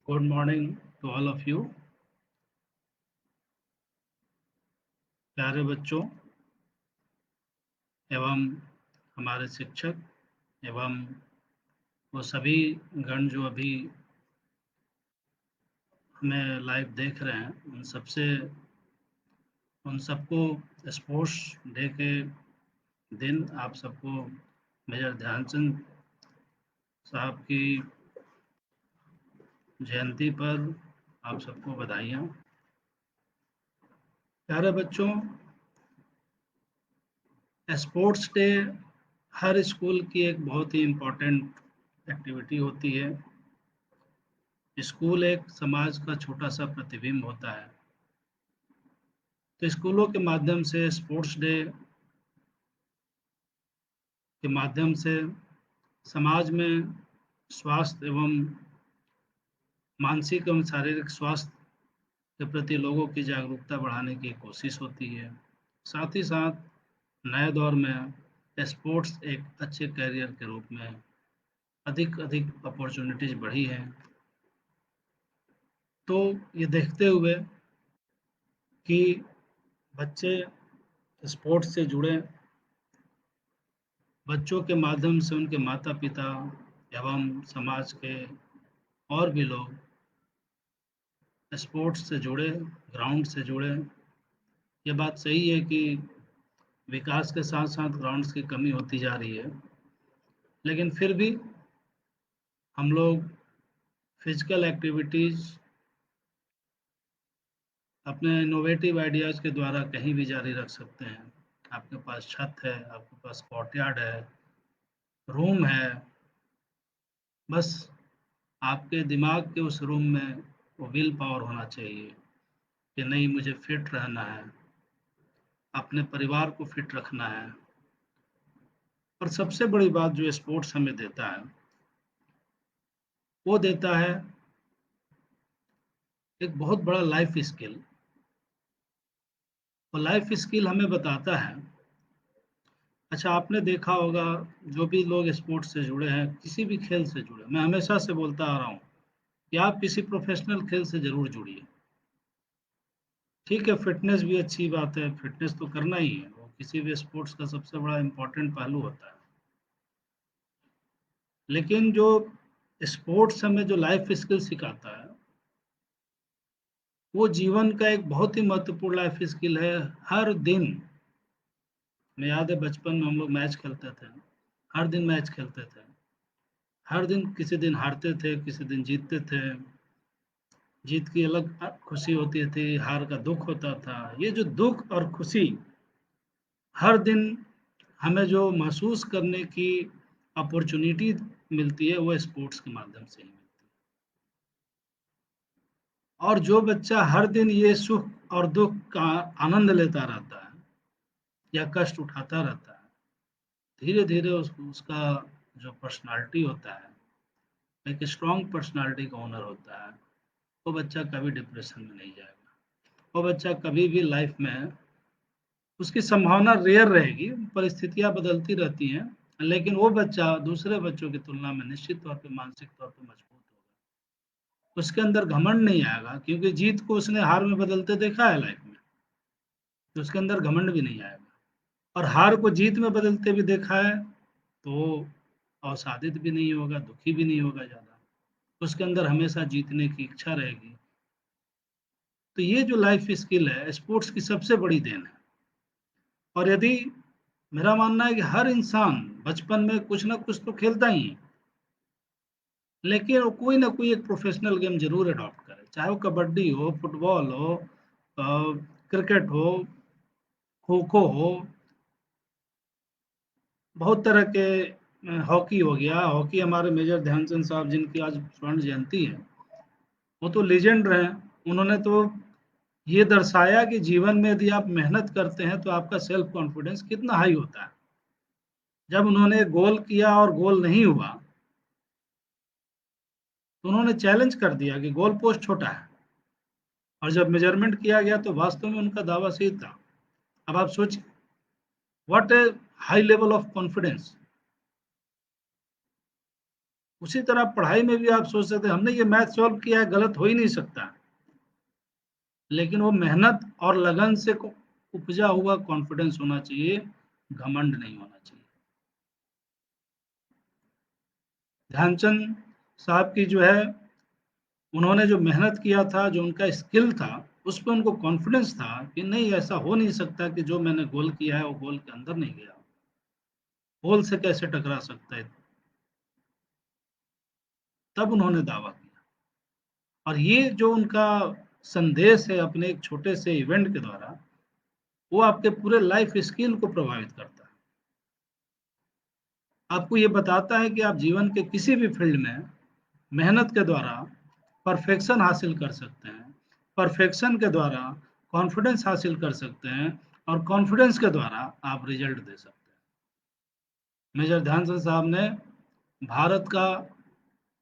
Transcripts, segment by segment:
Good morning to all of you. प्यारे बच्चों एवं हमारे शिक्षक एवं वो सभी गण जो अभी हमें लाइव देख रहे हैं, उन सबको स्पोर्ट्स डे के दिन आप सबको मेजर ध्यानचंद साहब की जयंती पर आप सबको बधाइयाँ। प्यारे बच्चों, स्पोर्ट्स डे हर स्कूल की एक बहुत ही इम्पोर्टेंट एक्टिविटी होती है। स्कूल एक समाज का छोटा सा प्रतिबिंब होता है, तो स्कूलों के माध्यम से स्पोर्ट्स डे के माध्यम से समाज में स्वास्थ्य एवं मानसिक एवं शारीरिक स्वास्थ्य के प्रति लोगों की जागरूकता बढ़ाने की कोशिश होती है। साथ ही साथ नए दौर में स्पोर्ट्स एक अच्छे करियर के रूप में अधिक अधिक अपॉर्चुनिटीज बढ़ी हैं। तो ये देखते हुए कि बच्चे स्पोर्ट्स से जुड़े, बच्चों के माध्यम से उनके माता पिता एवं समाज के और भी लोग स्पोर्ट्स से जुड़े, ग्राउंड से जुड़े। ये बात सही है कि विकास के साथ साथ ग्राउंड्स की कमी होती जा रही है, लेकिन फिर भी हम लोग फिजिकल एक्टिविटीज़ अपने इनोवेटिव आइडियाज़ के द्वारा कहीं भी जारी रख सकते हैं। आपके पास छत है, आपके पास कोर्टयार्ड है, रूम है, बस आपके दिमाग के उस रूम में वो विल पावर होना चाहिए कि नहीं, मुझे फिट रहना है, अपने परिवार को फिट रखना है। और सबसे बड़ी बात जो स्पोर्ट्स हमें देता है, वो देता है एक बहुत बड़ा लाइफ स्किल। और लाइफ स्किल हमें बताता है, अच्छा आपने देखा होगा जो भी लोग स्पोर्ट्स से जुड़े हैं, किसी भी खेल से जुड़े, मैं हमेशा से बोलता आ रहा हूँ कि आप किसी प्रोफेशनल खेल से जरूर जुड़िए। ठीक है, फिटनेस भी अच्छी बात है, फिटनेस तो करना ही है, वो किसी भी स्पोर्ट्स का सबसे बड़ा इम्पोर्टेंट पहलू होता है। लेकिन जो स्पोर्ट्स हमें जो लाइफ स्किल सिखाता है, वो जीवन का एक बहुत ही महत्वपूर्ण लाइफ स्किल है। हर दिन, मैं याद है बचपन में हम लोग मैच खेलते थे, हर दिन मैच खेलते थे, हर दिन किसी दिन हारते थे, किसी दिन जीतते थे। जीत की अलग खुशी होती थी, हार का दुख होता था। ये जो दुख और खुशी हर दिन हमें जो महसूस करने की अपॉर्चुनिटी मिलती है, वो स्पोर्ट्स के माध्यम से ही मिलती है। और जो बच्चा हर दिन ये सुख और दुख का आनंद लेता रहता है या कष्ट उठाता रहता है, धीरे धीरे उसका जो पर्सनालिटी होता है, एक स्ट्रॉन्ग पर्सनालिटी का ओनर होता है, वो बच्चा कभी डिप्रेशन में नहीं जाएगा। वो बच्चा कभी भी लाइफ में, उसकी संभावना रेयर रहेगी, परिस्थितियां बदलती रहती हैं, लेकिन वो बच्चा दूसरे बच्चों की तुलना में निश्चित तौर पे मानसिक तौर पे मजबूत होगा। उसके अंदर घमंड नहीं आएगा, क्योंकि जीत को उसने हार में बदलते देखा है लाइफ में, तो उसके अंदर घमंड भी नहीं आएगा। और हार को जीत में बदलते भी देखा है, तो अवसादित भी नहीं होगा, दुखी भी नहीं होगा ज़्यादा, उसके अंदर हमेशा जीतने की इच्छा रहेगी। तो ये जो लाइफ स्किल है, स्पोर्ट्स की सबसे बड़ी देन है। और यदि, मेरा मानना है कि हर इंसान बचपन में कुछ ना कुछ तो खेलता ही है, लेकिन वो कोई ना कोई एक प्रोफेशनल गेम जरूर अडॉप्ट करे, चाहे वो कबड्डी हो, फुटबॉल हो, क्रिकेट हो, खो खो हो, बहुत तरह के, हॉकी हो गया। हॉकी हमारे मेजर ध्यानचंद साहब जिनकी आज स्वर्ण जयंती है, वो तो लेजेंड रहे। उन्होंने तो ये दर्शाया कि जीवन में यदि आप मेहनत करते हैं तो आपका सेल्फ कॉन्फिडेंस कितना हाई होता है। जब उन्होंने गोल किया और गोल नहीं हुआ, तो उन्होंने चैलेंज कर दिया कि गोल पोस्ट छोटा है, और जब मेजरमेंट किया गया तो वास्तव में उनका दावा सही था। अब आप सोचिए, what A high level of confidence. उसी तरह पढ़ाई में भी आप सोच सकते हैं हमने ये मैथ सॉल्व किया है, गलत हो ही नहीं सकता, लेकिन वो मेहनत और लगन से उपजा हुआ कॉन्फिडेंस होना चाहिए, घमंड नहीं होना चाहिए। ध्यानचंद साहब की जो है, उन्होंने जो मेहनत किया था, जो उनका स्किल था, उस पर उनको कॉन्फिडेंस था कि नहीं ऐसा हो नहीं सकता कि जो मैंने गोल किया है वो गोल के अंदर नहीं गया, गोल से कैसे टकरा सकता है। तब उन्होंने दावा किया, और ये जो उनका संदेश है अपने एक छोटे से इवेंट के द्वारा, वो आपके पूरे लाइफ स्किल को प्रभावित करता है। आपको ये बताता है कि आप जीवन के किसी भी फील्ड में मेहनत के द्वारा परफेक्शन हासिल कर सकते हैं, परफेक्शन के द्वारा कॉन्फिडेंस हासिल कर सकते हैं, और कॉन्फिडेंस के द्वारा आप रिजल्ट दे सकते हैं। मेजर ध्यानचंद साहब ने भारत का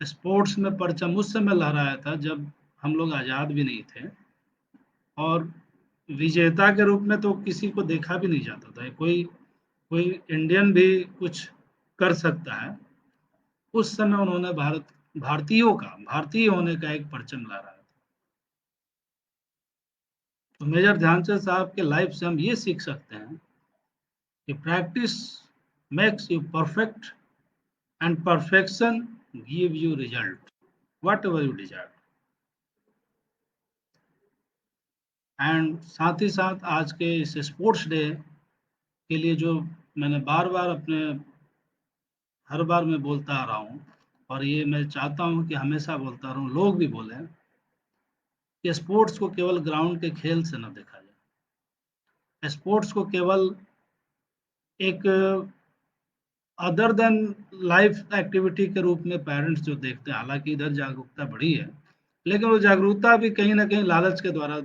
स्पोर्ट्स में परचम उस समय लहराया था जब हम लोग आज़ाद भी नहीं थे, और विजेता के रूप में तो किसी को देखा भी नहीं जाता था, कोई कोई इंडियन भी कुछ कर सकता है। उस समय उन्होंने भारतीय होने का एक परचम लहराया था। तो मेजर ध्यानचंद साहब के लाइफ से हम ये सीख सकते हैं कि practice makes you perfect, and perfection give you result what ever you desire. And साथ ही साथ आज के इस स्पोर्ट्स डे के लिए जो मैंने बार बार अपने हर बार मैं बोलता आ रहा हूँ, और ये मैं चाहता हूँ कि हमेशा बोलता रहूँ, लोग भी बोलें कि स्पोर्ट्स को केवल ग्राउंड के खेल से न देखा जाए, स्पोर्ट्स को केवल एक अदर देन लाइफ एक्टिविटी के रूप में पेरेंट्स जो देखते हैं। हालांकि इधर जागरूकता बढ़ी है, लेकिन वो जागरूकता भी कहीं ना कहीं लालच के द्वारा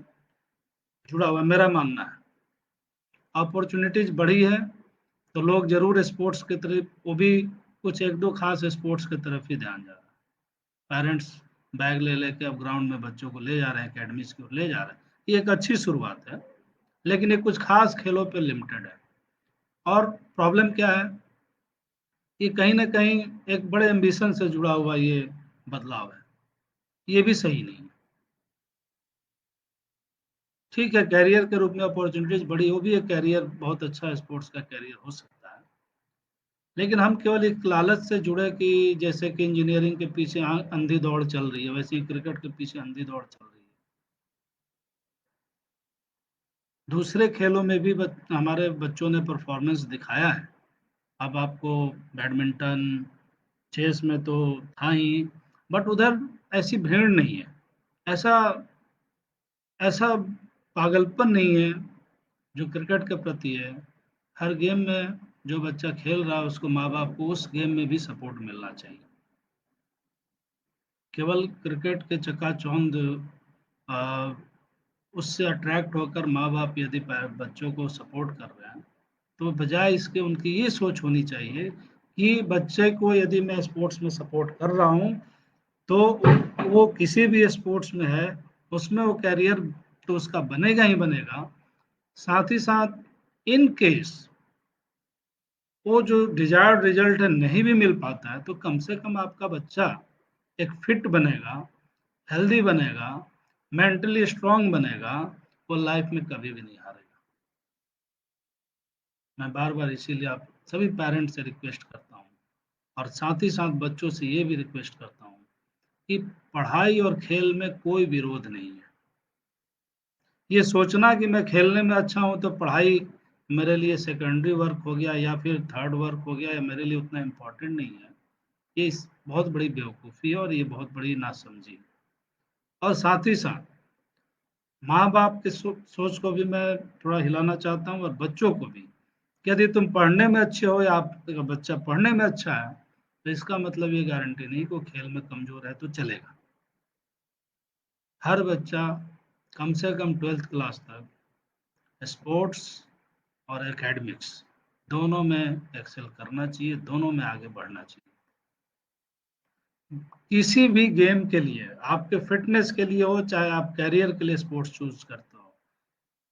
जुड़ा हुआ है, मेरा मानना है। अपॉर्चुनिटीज बढ़ी है तो लोग जरूर स्पोर्ट्स की तरफ, वो भी कुछ एक दो खास स्पोर्ट्स की तरफ ही ध्यान जा रहा है। पेरेंट्स बैग ले लेके अब ग्राउंड में बच्चों को ले जा रहे हैं, एकेडमीज की ओर ले जा रहे हैं, ये एक अच्छी शुरुआत है, लेकिन ये कुछ खास खेलों पे लिमिटेड है। और प्रॉब्लम क्या है कि कहीं ना कहीं एक बड़े एम्बिशन से जुड़ा हुआ ये बदलाव है, ये भी सही नहीं है। ठीक है, कैरियर के रूप में अपॉर्चुनिटीज बड़ी, वो भी एक कैरियर, बहुत अच्छा स्पोर्ट्स का कैरियर हो सकता है, लेकिन हम केवल एक लालच से जुड़े कि जैसे कि इंजीनियरिंग के पीछे अंधी दौड़ चल रही है, वैसे ही क्रिकेट के पीछे अंधी दौड़ चल रही है। दूसरे खेलों में भी हमारे बच्चों ने परफॉर्मेंस दिखाया है। अब आपको बैडमिंटन, चेस में तो था ही, बट उधर ऐसी भीड़ नहीं है, ऐसा ऐसा पागलपन नहीं है जो क्रिकेट के प्रति है। हर गेम में जो बच्चा खेल रहा है उसको माँ बाप को उस गेम में भी सपोर्ट मिलना चाहिए। केवल क्रिकेट के चकाचौंध अ, उससे अट्रैक्ट होकर माँ बाप यदि बच्चों को सपोर्ट कर रहे हैं, तो बजाय इसके उनकी ये सोच होनी चाहिए कि बच्चे को यदि मैं स्पोर्ट्स में सपोर्ट कर रहा हूँ तो वो किसी भी स्पोर्ट्स में है, उसमें वो कैरियर तो उसका बनेगा ही बनेगा। साथ ही साथ इन केस वो जो डिजायर्ड रिजल्ट है नहीं भी मिल पाता है, तो कम से कम आपका बच्चा एक फिट बनेगा, हेल्दी बनेगा, मेंटली स्ट्रांग बनेगा, वो लाइफ में कभी भी नहीं हारेगा। मैं बार बार इसीलिए आप सभी पेरेंट्स से रिक्वेस्ट करता हूँ, और साथ ही साथ बच्चों से ये भी रिक्वेस्ट करता हूँ कि पढ़ाई और खेल में कोई विरोध नहीं है। ये सोचना कि मैं खेलने में अच्छा हूँ तो पढ़ाई मेरे लिए सेकेंडरी वर्क हो गया या फिर थर्ड वर्क हो गया या मेरे लिए उतना इम्पोर्टेंट नहीं है, ये बहुत बड़ी बेवकूफ़ी है और ये बहुत बड़ी नासमझी है। और साथ ही साथ माँ बाप के सोच को भी मैं थोड़ा हिलाना चाहता हूँ, और बच्चों को भी, कि यदि तुम पढ़ने में अच्छे हो या आपका बच्चा पढ़ने में अच्छा है, तो इसका मतलब ये गारंटी नहीं कि वो खेल में कमजोर है तो चलेगा। हर बच्चा कम से कम 12th क्लास तक स्पोर्ट्स और एकेडमिक्स दोनों में एक्सेल करना चाहिए, दोनों में आगे बढ़ना चाहिए। किसी भी गेम के लिए, आपके फिटनेस के लिए हो चाहे आप कैरियर के लिए स्पोर्ट्स चूज करते हो,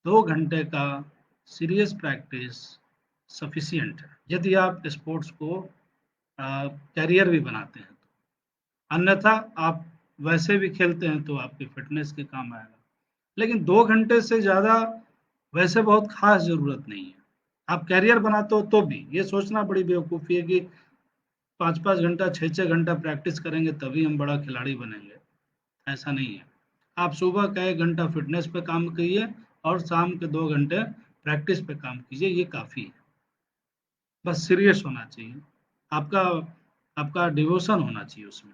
2 घंटे का सीरियस प्रैक्टिस सफिशियंट है, यदि आप स्पोर्ट्स को कैरियर भी बनाते हैं। अन्यथा आप वैसे भी खेलते हैं तो आपकी फिटनेस के काम आएगा। लेकिन 2 घंटे से ज़्यादा वैसे बहुत ख़ास ज़रूरत नहीं है। आप करियर बनाते हो तो भी, ये सोचना बड़ी बेवकूफ़ी है कि 5-5 घंटा, 6-6 घंटा प्रैक्टिस करेंगे तभी हम बड़ा खिलाड़ी बनेंगे, ऐसा नहीं है। आप सुबह का 1 घंटा फ़िटनेस पे काम करिए और शाम के 2 घंटे प्रैक्टिस पे काम कीजिए, ये काफ़ी है। बस सीरियस होना चाहिए। आपका आपका डिवोशन होना चाहिए उसमें।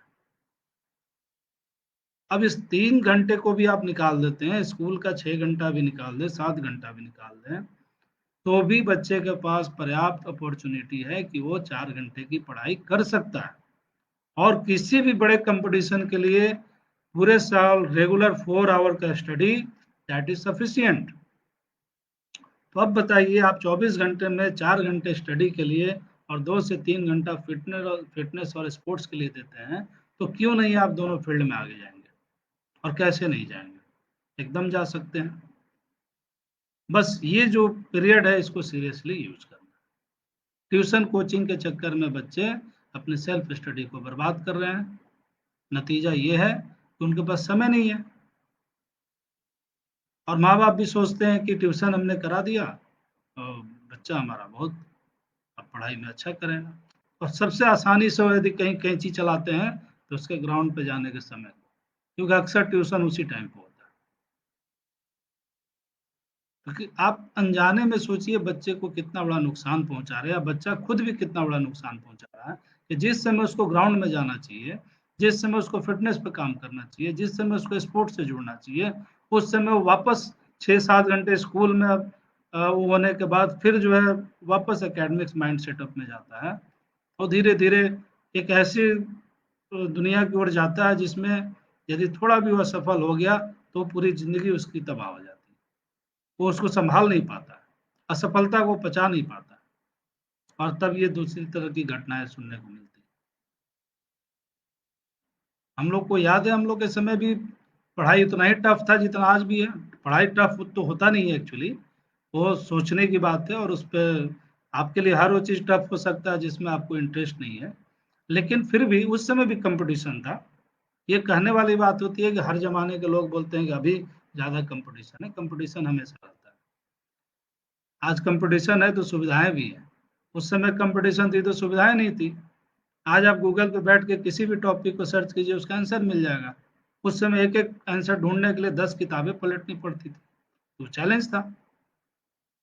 अब इस 3 घंटे को भी आप निकाल देते हैं, स्कूल का 6 घंटा भी निकाल दें, 7 घंटा भी निकाल दें, तो भी बच्चे के पास पर्याप्त अपॉर्च्युनिटी है कि वो 4 घंटे की पढ़ाई कर सकता है। और किसी भी बड़े कंपटीशन के लिए पूरे साल रेगुलर 4 आवर का स्टडी दैट इज सफिशिएंट। तो अब बताइए, आप 24 घंटे में 4 घंटे स्टडी के लिए और 2 से 3 घंटा फिटनेस और स्पोर्ट्स के लिए देते हैं, तो क्यों नहीं आप दोनों फील्ड में आगे जाएंगे? और कैसे नहीं जाएंगे? एकदम जा सकते हैं। बस ये जो पीरियड है इसको सीरियसली यूज करना। ट्यूशन कोचिंग के चक्कर में बच्चे अपने सेल्फ स्टडी को बर्बाद कर रहे हैं। नतीजा ये है कि उनके पास समय नहीं है। और माँ बाप भी सोचते हैं कि ट्यूशन हमने करा दिया और बच्चा हमारा बहुत अब पढ़ाई में अच्छा करेगा। और सबसे आसानी से वो यदि कहीं कैंची चलाते हैं तो उसके ग्राउंड पे जाने के समय, क्योंकि अक्सर ट्यूशन उसी टाइम पे होता है। क्योंकि आप अनजाने में सोचिए बच्चे को कितना बड़ा नुकसान पहुंचा रहे हैं, या बच्चा खुद भी कितना बड़ा नुकसान पहुंचा रहा है कि जिस समय उसको ग्राउंड में जाना चाहिए, जिस समय उसको फिटनेस पे काम करना चाहिए, जिस समय उसको स्पोर्ट्स से जुड़ना चाहिए, उस समय वो वापस 6-7 घंटे स्कूल में वो होने के बाद फिर जो है वापस एकेडमिक्स माइंड सेटअप में जाता है और धीरे धीरे एक ऐसी दुनिया की ओर जाता है जिसमें यदि थोड़ा भी वो असफल हो गया तो पूरी जिंदगी उसकी तबाह हो जाती है। वो उसको संभाल नहीं पाता है, असफलता को पचा नहीं पाता है, और तब ये दूसरी तरह की घटनाएं सुनने को मिलती है। हम लोग को याद है, हम लोग के समय भी पढ़ाई उतना ही टफ था जितना आज भी है। पढ़ाई टफ तो होता नहीं है एक्चुअली, वो सोचने की बात है, और उस पर आपके लिए हर वो चीज़ टफ हो सकता है जिसमें आपको इंटरेस्ट नहीं है। लेकिन फिर भी उस समय भी कंपटीशन था। ये कहने वाली बात होती है कि हर जमाने के लोग बोलते हैं कि अभी ज़्यादा कंपटीशन है, कंपटीशन हमेशा रहता है। आज कंपटीशन है तो सुविधाएं भी हैं। उस समय कंपटीशन थी तो सुविधाएं नहीं थी। आज आप गूगल पे बैठ के किसी भी टॉपिक को सर्च कीजिए, उसका आंसर मिल जाएगा। उस समय एक एक आंसर ढूंढने के लिए 10 किताबें पलटनी पड़ती थी, तो चैलेंज था।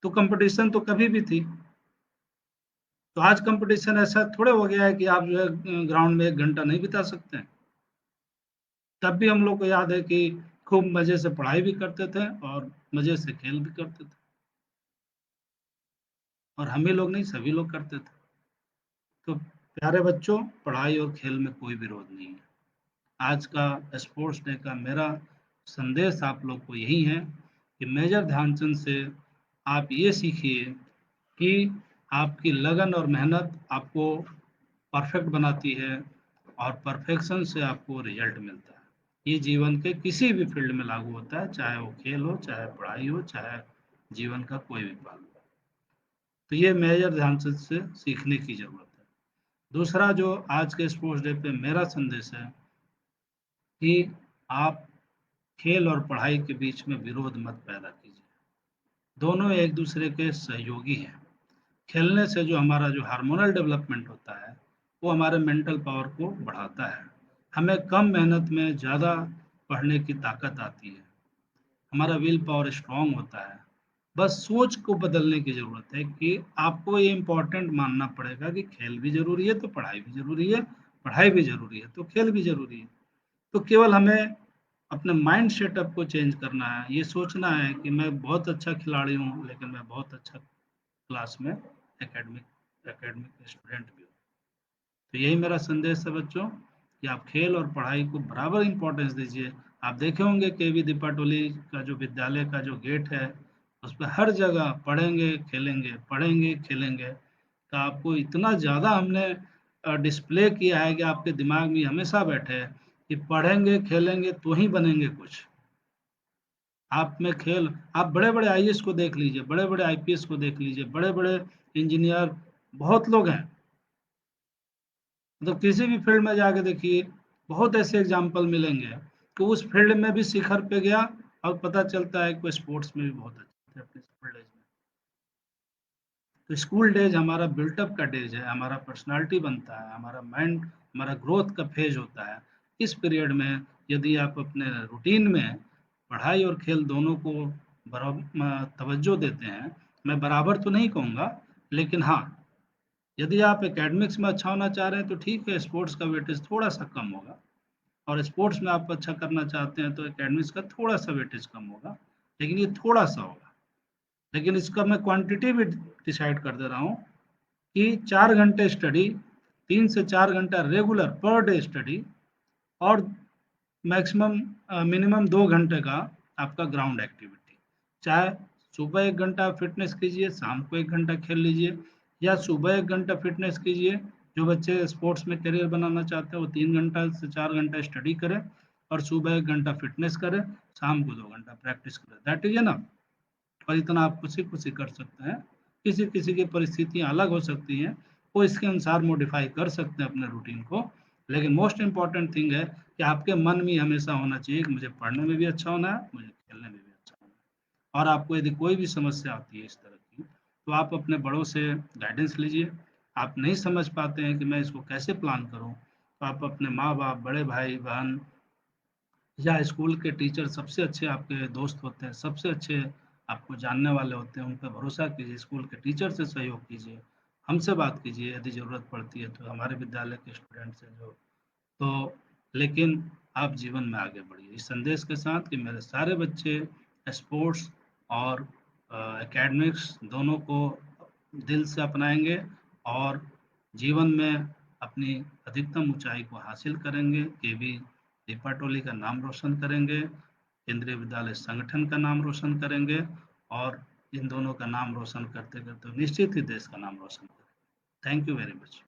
तो कंपटीशन तो कभी भी थी। तो आज कंपटीशन ऐसा थोड़े हो गया है कि आप जो है ग्राउंड में 1 घंटा नहीं बिता सकते हैं। तब भी हम लोग को याद है कि खूब मजे से पढ़ाई भी करते थे और मजे से खेल भी करते थे। और हम ही लोग नहीं, सभी लोग करते थे। तो प्यारे बच्चों, पढ़ाई और खेल में कोई विरोध नहीं है। आज का स्पोर्ट्स डे का मेरा संदेश आप लोग को यही है कि मेजर ध्यानचंद से आप ये सीखिए कि आपकी लगन और मेहनत आपको परफेक्ट बनाती है, और परफेक्शन से आपको रिजल्ट मिलता है। ये जीवन के किसी भी फील्ड में लागू होता है, चाहे वो खेल हो, चाहे पढ़ाई हो, चाहे जीवन का कोई भी पहलू हो। तो ये मेजर ध्यानचंद से सीखने की जरूरत है। दूसरा जो आज के स्पोर्ट्स डे पे मेरा संदेश है कि आप खेल और पढ़ाई के बीच में विरोध मत पैदा कीजिए। दोनों एक दूसरे के सहयोगी हैं। खेलने से जो हमारा जो हार्मोनल डेवलपमेंट होता है वो हमारे मेंटल पावर को बढ़ाता है। हमें कम मेहनत में ज़्यादा पढ़ने की ताकत आती है। हमारा विल पावर स्ट्रांग होता है। बस सोच को बदलने की ज़रूरत है कि आपको ये इम्पोर्टेंट मानना पड़ेगा कि खेल भी ज़रूरी है तो पढ़ाई भी ज़रूरी है, पढ़ाई भी ज़रूरी है तो खेल भी ज़रूरी है। तो केवल हमें अपने माइंड सेटअप को चेंज करना है। ये सोचना है कि मैं बहुत अच्छा खिलाड़ी हूँ लेकिन मैं बहुत अच्छा क्लास में एकेडमिक एकेडमिक स्टूडेंट भी हूँ। तो यही मेरा संदेश है बच्चों कि आप खेल और पढ़ाई को बराबर इम्पोर्टेंस दीजिए। आप देखे होंगे केवी दीपाटोली का जो विद्यालय का जो गेट है, उस पर हर जगह पढ़ेंगे खेलेंगे, पढ़ेंगे खेलेंगे का आपको इतना ज़्यादा हमने डिस्प्ले किया है कि आपके दिमाग में हमेशा बैठे कि पढ़ेंगे खेलेंगे तो ही बनेंगे कुछ। आप में खेल, आप बड़े बड़े आईएएस को देख लीजिए, बड़े बड़े आईपीएस को देख लीजिए, बड़े बड़े इंजीनियर बहुत लोग हैं। मतलब किसी भी फील्ड में जाके देखिए, बहुत ऐसे एग्जाम्पल मिलेंगे कि उस फील्ड में भी शिखर पे गया और पता चलता है कि स्पोर्ट्स में भी बहुत अच्छे थे अपने स्कूल डेज में। तो स्कूल डेज हमारा बिल्टअप का डेज है, हमारा पर्सनालिटी बनता है, हमारा माइंड, हमारा ग्रोथ का फेज होता है। इस पीरियड में यदि आप अपने रूटीन में पढ़ाई और खेल दोनों को तवज्जो देते हैं, मैं बराबर तो नहीं कहूँगा, लेकिन हाँ, यदि आप एकेडमिक्स में अच्छा होना चाह रहे हैं तो ठीक है, स्पोर्ट्स का वेटेज थोड़ा सा कम होगा, और स्पोर्ट्स में आप अच्छा करना चाहते हैं तो एकेडमिक्स का थोड़ा सा वेटेज कम होगा, लेकिन ये थोड़ा सा होगा। लेकिन इसका मैं क्वांटिटी भी डिसाइड कर दे रहा हूँ कि 4 घंटे स्टडी, 3 से 4 घंटा रेगुलर पर डे स्टडी, और मैक्सिमम मिनिमम 2 घंटे का आपका ग्राउंड एक्टिविटी। चाहे सुबह 1 घंटा फिटनेस कीजिए, शाम को 1 घंटा खेल लीजिए, या सुबह 1 घंटा फिटनेस कीजिए, जो बच्चे स्पोर्ट्स में करियर बनाना चाहते हैं वो 3 घंटा से 4 घंटा स्टडी करें, और सुबह 1 घंटा फिटनेस करें, शाम को 2 घंटा प्रैक्टिस करें, दैट इज ना। और इतना आप खुशी खुशी कर सकते हैं। किसी किसी की परिस्थितियां अलग हो सकती हैं, वो इसके अनुसार मॉडिफाई कर सकते हैं अपने रूटीन को। लेकिन मोस्ट इंपॉर्टेंट थिंग है कि आपके मन में हमेशा होना चाहिए कि मुझे पढ़ने में भी अच्छा होना है, मुझे खेलने में भी अच्छा होना है। और आपको यदि कोई भी समस्या आती है इस तरह की, तो आप अपने बड़ों से गाइडेंस लीजिए। आप नहीं समझ पाते हैं कि मैं इसको कैसे प्लान करूं, तो आप अपने माँ बाप, बड़े भाई बहन, या स्कूल के टीचर, सबसे अच्छे आपके दोस्त होते हैं, सबसे अच्छे आपको जानने वाले होते हैं, उन पर भरोसा कीजिए, स्कूल के टीचर से सहयोग कीजिए, हमसे बात कीजिए यदि ज़रूरत पड़ती है तो, हमारे विद्यालय के स्टूडेंट से जो। तो लेकिन आप जीवन में आगे बढ़िए इस संदेश के साथ कि मेरे सारे बच्चे स्पोर्ट्स और एकेडमिक्स दोनों को दिल से अपनाएंगे, और जीवन में अपनी अधिकतम ऊंचाई को हासिल करेंगे, केवी दीपा टोली का नाम रोशन करेंगे, केंद्रीय विद्यालय संगठन का नाम रोशन करेंगे, और इन दोनों का नाम रोशन करते करते निश्चित ही देश का नाम रोशन करेंगे। Thank you very much.